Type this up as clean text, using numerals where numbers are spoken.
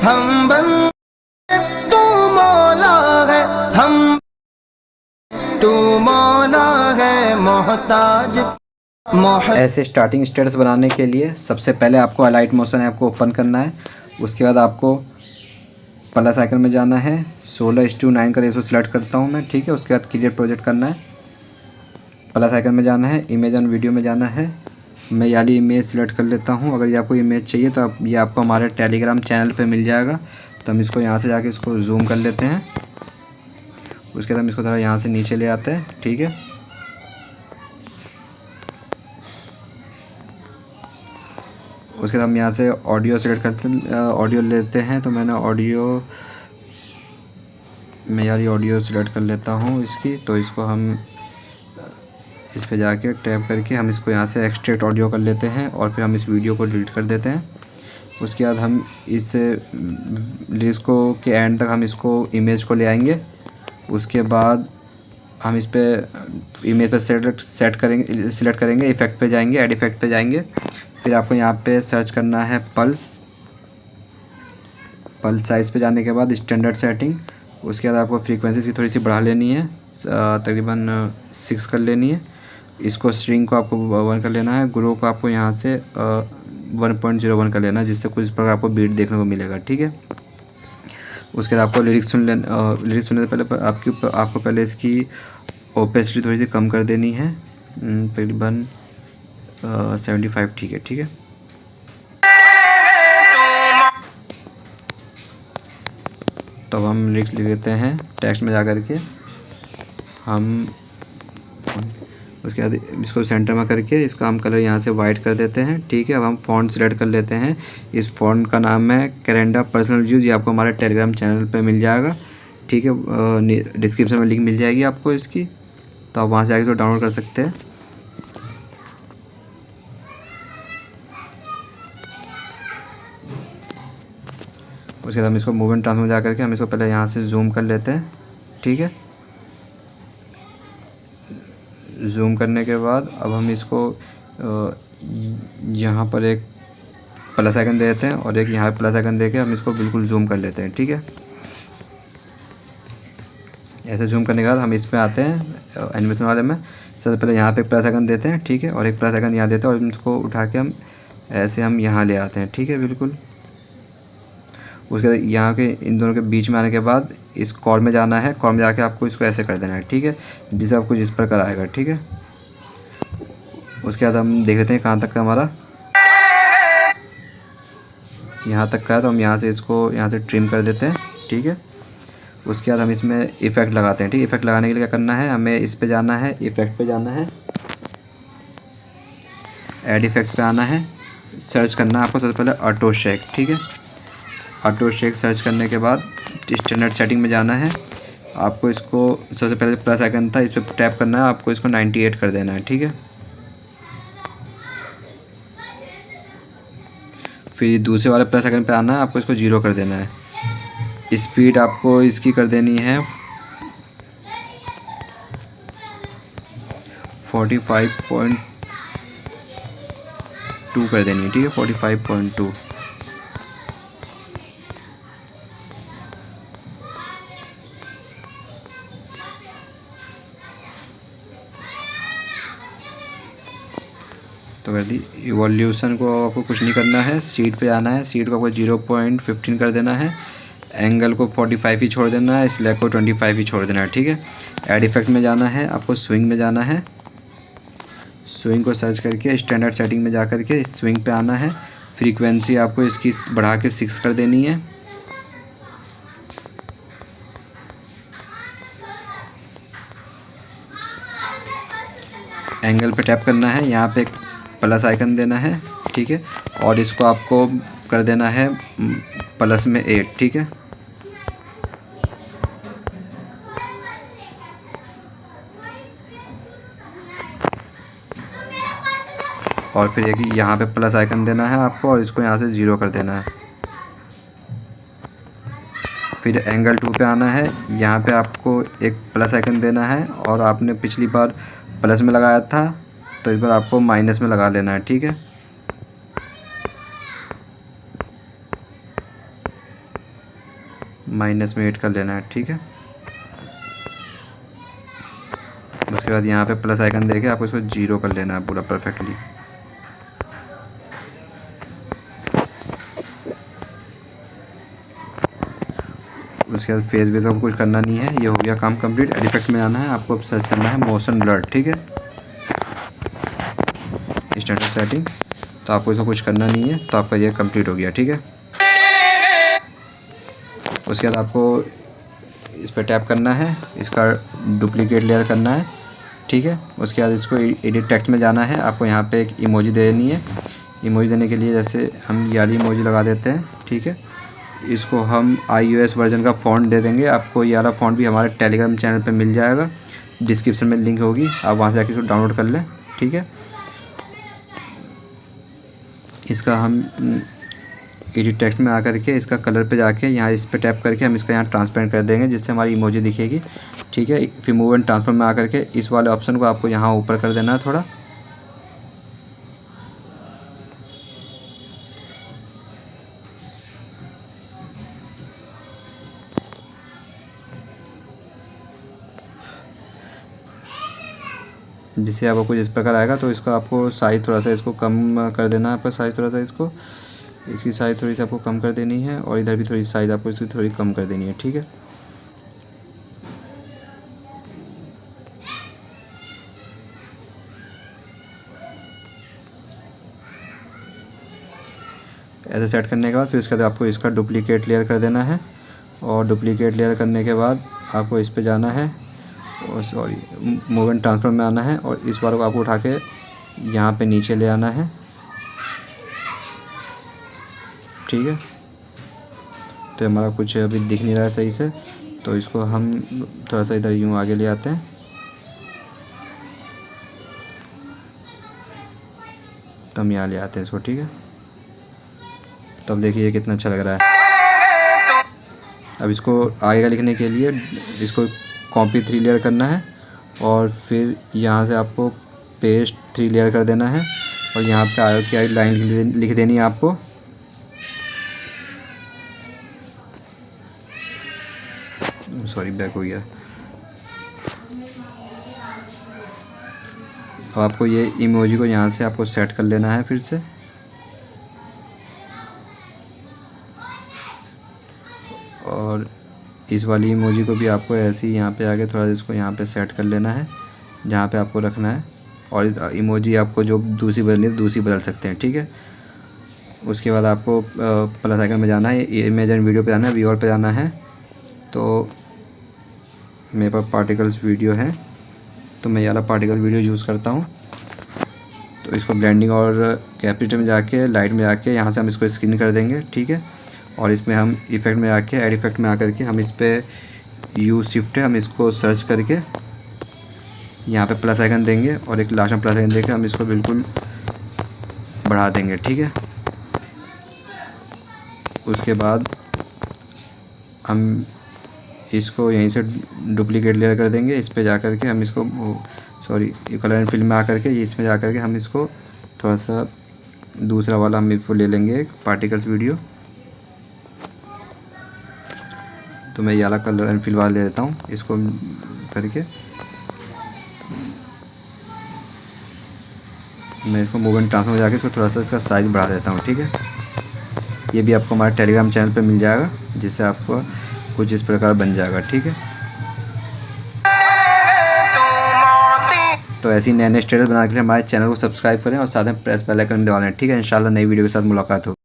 हम बंदे तू मौला है, हम तू मौला है, मोहताज ऐसे स्टार्टिंग स्टेटस बनाने के लिए सबसे पहले आपको अलाइट मोशन ऐप को ओपन करना है। उसके बाद आपको प्लस आइकन में जाना है, 16:9 का रेशो सिलेक्ट करता हूँ मैं, ठीक है। उसके बाद क्रिएट प्रोजेक्ट करना है, प्लस आइकन में जाना है, इमेज एंड वीडियो में जाना है। मैं वाली इमेज सेलेक्ट कर लेता हूँ। अगर ये आपको इमेज चाहिए तो आप ये आपको हमारे टेलीग्राम चैनल पे मिल जाएगा। तो हम इसको यहाँ से जाके इसको जूम कर लेते हैं। उसके बाद हम इसको थोड़ा यहाँ से नीचे ले आते हैं, ठीक है। उसके बाद हम यहाँ से ऑडियो सेलेक्ट करते हैं, ऑडियो लेते हैं। तो मैंने ऑडियो सेलेक्ट कर लेता हूँ इसकी। तो इसको हम इस पे जाके टैप करके हम इसको यहाँ से एक्सट्रैक्ट ऑडियो कर लेते हैं और फिर हम इस वीडियो को डिलीट कर देते हैं। उसके बाद हम इस लिस्ट को के एंड तक हम इसको इमेज को ले आएंगे। उसके बाद हम इस पे इमेज पे सेलेक्ट करेंगे, इफ़ेक्ट पे जाएंगे, ऐड इफ़ेक्ट पे जाएंगे। फिर आपको यहाँ पे सर्च करना है पल्स साइज़ पे जाने के बाद स्टैंडर्ड सेटिंग। उसके बाद आपको फ्रीक्वेंसी की थोड़ी सी बढ़ा लेनी है, तकरीबन 6 कर लेनी है। इसको स्ट्रिंग को आपको 1 कर लेना है, ग्रो को आपको यहाँ से 1.01 कर लेना है, जिससे कुछ इस प्रकार आपको बीट देखने को मिलेगा, ठीक है। उसके बाद आपको लिरिक्स सुनने से पहले आपको पहले इसकी ओपेसिटी थोड़ी सी कम कर देनी है, तकरीबन 75, ठीक है, ठीक है। तो हम लिरिक्स लिख लेते हैं टेक्स्ट में जा कर के। हम उसके बाद इसको सेंटर में करके इसका हम कलर यहाँ से वाइट कर देते हैं, ठीक है। अब हम फ़ॉन्ट सेलेक्ट कर लेते हैं। इस फ़ॉन्ट का नाम है कैलेंडर पर्सनल व्यूज़। ये आपको हमारे टेलीग्राम चैनल पे मिल जाएगा, ठीक है। डिस्क्रिप्शन में लिंक मिल जाएगी आपको इसकी, तो आप वहाँ से आके इसको डाउनलोड कर सकते हैं। उसके बाद हम इसको मूवमेंट ट्रांसफर में जा करके हम इसको पहले यहाँ से जूम कर लेते हैं, ठीक है। जूम करने के बाद अब हम इसको यहाँ पर एक प्लस आइकन दे देते हैं और एक यहाँ प्लस आइकन देके हम इसको बिल्कुल जूम कर लेते हैं, ठीक है। ऐसे जूम करने के बाद हम इस पे आते हैं एनिमेशन वाले में। सबसे पहले यहाँ पे प्लस आइकन देते हैं, ठीक है, और एक प्लस आइकन यहाँ देते हैं और इसको उठा के हम ऐसे हम यहाँ ले आते हैं, ठीक है, बिल्कुल। उसके बाद यहाँ के इन दोनों के बीच में आने के बाद इस कॉर्ड में जाना है, कॉर्ड में जाके आपको इसको ऐसे कर देना है, ठीक है, जिससे आपको जिस प्रकार आएगा, ठीक है। उसके बाद हम देख लेते हैं कहाँ तक का हमारा, यहाँ तक का है। तो हम यहाँ से इसको यहाँ से ट्रिम कर देते हैं, ठीक है। उसके बाद हम इसमें इफ़ेक्ट लगाते हैं, ठीक है। इफ़ेक्ट लगाने के लिए क्या करना है, हमें इस पे जाना है, इफ़ेक्ट पे जाना है, ऐड इफ़ेक्ट पे आना है, सर्च करना है आपको सबसे पहले ऑटो शेक, ठीक है। ऑटो शेक सर्च करने के बाद स्टैंडर्ड सेटिंग में जाना है। आपको इसको सबसे पहले प्लस आइकन था, इस पर टैप करना है, आपको इसको 98 कर देना है, ठीक है। फिर दूसरे वाले प्लस आइकन पे आना है, आपको इसको 0 कर देना है। स्पीड आपको इसकी कर देनी है 45.2 कर देनी है, ठीक है, 45.2। तो कर दी। इवोल्यूशन को आपको कुछ नहीं करना है, सीट पे आना है, सीट को आपको 0.15 कर देना है, एंगल को 45 ही छोड़ देना है, स्लैग को 25 ही छोड़ देना है, ठीक है। ऐड इफेक्ट में जाना है, आपको स्विंग में जाना है, स्विंग को सर्च करके स्टैंडर्ड सेटिंग में जा करके स्विंग पे आना है। फ्रीक्वेंसी आपको इसकी बढ़ा के 6 कर देनी है। एंगल पे टैप करना है, यहाँ पे प्लस आइकन देना है, ठीक है, और इसको आपको कर देना है प्लस में 8, ठीक है। और फिर एक यहाँ पे प्लस आइकन देना है आपको और इसको यहाँ से 0 कर देना है। फिर एंगल 2 पे आना है, यहाँ पे आपको एक प्लस आइकन देना है और आपने पिछली बार प्लस में लगाया था तो इस बार आपको माइनस में लगा लेना है, ठीक है। -8 कर लेना है, ठीक है। उसके बाद यहाँ पे प्लस आइकन देके आपको इसको 0 कर लेना है पूरा परफेक्टली। उसके बाद फेस बेस आपको कुछ करना नहीं है, ये हो गया काम कंप्लीट। एड इफेक्ट में आना है आपको, अब सर्च करना है मोशन ब्लर, ठीक है, स्टैंडर्ड सेटिंग। तो आपको इसको कुछ करना नहीं है, तो आपका ये कंप्लीट हो गया, ठीक है। उसके बाद आपको इस पर टैप करना है, इसका डुप्लीकेट लेयर करना है, ठीक है। उसके बाद इसको एडिट टेक्स्ट में जाना है, आपको यहाँ पे एक इमोजी देनी है। इमोजी देने के लिए जैसे हम ये वाली इमोजी लगा देते हैं, ठीक है। इसको हम iOS वर्जन का फ़ॉन्ट दे देंगे। आपको ये वाला फ़ॉन्ट भी हमारे टेलीग्राम चैनल पे मिल जाएगा, डिस्क्रिप्शन में लिंक होगी, आप वहाँ से आके इसको डाउनलोड कर लें, ठीक है। इसका हम एडिट टेक्स्ट में आकर के इसका कलर पे जाके यहाँ इस पे टैप करके हम इसका यहाँ ट्रांसपेरेंट कर देंगे, जिससे हमारी इमोजी दिखेगी, ठीक है। फिर मूव एंड ट्रांसफॉर्म में आकर के इस वाले ऑप्शन को आपको यहाँ ऊपर कर देना है थोड़ा। जिससे आपको कुछ इस प्रकार आएगा। तो इसका आपको साइज़ थोड़ा सा इसको कम कर देना है, आपका साइज़ थोड़ा सा इसकी साइज़ थोड़ी सी आपको कम कर देनी है, और इधर भी थोड़ी साइज़ आपको इसकी थोड़ी कम कर देनी है, ठीक है। ऐसे सेट करने के बाद फिर उसके बाद आपको इसका डुप्लीकेट लेयर कर देना है, और डुप्लीकेट लेयर करने के बाद आपको इस पे जाना है, और सॉरी मूव एंड ट्रांसफॉर्म में आना है, और इस बार को आपको उठा के यहाँ पे नीचे ले आना है, ठीक है। तो हमारा कुछ अभी दिख नहीं रहा है सही से, तो इसको हम थोड़ा सा इधर यूँ आगे ले आते हैं। तो हम यहाँ ले आते हैं इसको, ठीक है। तो अब देखिए कितना अच्छा लग रहा है। अब इसको आगे का लिखने के लिए इसको कॉपी 3 लेयर करना है, और फिर यहाँ से आपको पेस्ट 3 लेयर कर देना है, और यहाँ पे आगे की लाइन लिख देनी है आपको। सॉरी बैक हो गया। अब आपको ये इमोजी को यहाँ से आपको सेट कर लेना है फिर से, और इस वाली इमोजी को भी आपको ऐसे ही यहाँ पे आके थोड़ा इसको यहाँ पे सेट कर लेना है जहाँ पे आपको रखना है। और इमोजी आपको जो दूसरी बदलनी है दूसरी बदल सकते हैं, ठीक है। उसके बाद आपको प्लस आइकन में जाना है, इमेज एंड वीडियो पे जाना है, व्यूअर पे जाना है। तो मेरे पास पार्टिकल्स वीडियो है, तो मैं ये वाला पार्टिकल वीडियो यूज़ करता हूँ। तो इसको ब्लेंडिंग और कैपेसिटी में जाके लाइट में जाके यहाँ से हम इसको स्क्रीन कर देंगे, ठीक है। और इसमें हम इफ़ेक्ट में आके एड इफ़ेक्ट में आकर के हम इस पर यू शिफ्ट है, हम इसको सर्च करके यहाँ पे प्लस आइकन देंगे, और एक लास्ट में प्लस आइकन देकर हम इसको बिल्कुल बढ़ा देंगे, ठीक है। उसके बाद हम इसको यहीं से डुप्लीकेट लेयर कर देंगे, इस पे जा कर के हम इसको सॉरी कलर एंड फिल में आकर के इसमें जा कर के हम इसको थोड़ा सा दूसरा वाला हम इसको ले लेंगे एक पार्टिकल्स वीडियो। तो मैं ये वाला कलर एंड फिल वाला ले लेता हूँ, इसको करके मैं इसको मूव एंड ट्रांसफॉर्म में जाके इसको थोड़ा सा इसका साइज़ बढ़ा देता हूँ, ठीक है। ये भी आपको हमारे टेलीग्राम चैनल पे मिल जाएगा, जिससे आपको कुछ इस प्रकार बन जाएगा, ठीक है। तो ऐसी नए नए स्टेटस बनाने के लिए हमारे चैनल को सब्सक्राइब करें, और साथ में प्रेस बेल आइकन दबा लें, ठीक है। इंशाल्लाह नई वीडियो के साथ मुलाकात होगी।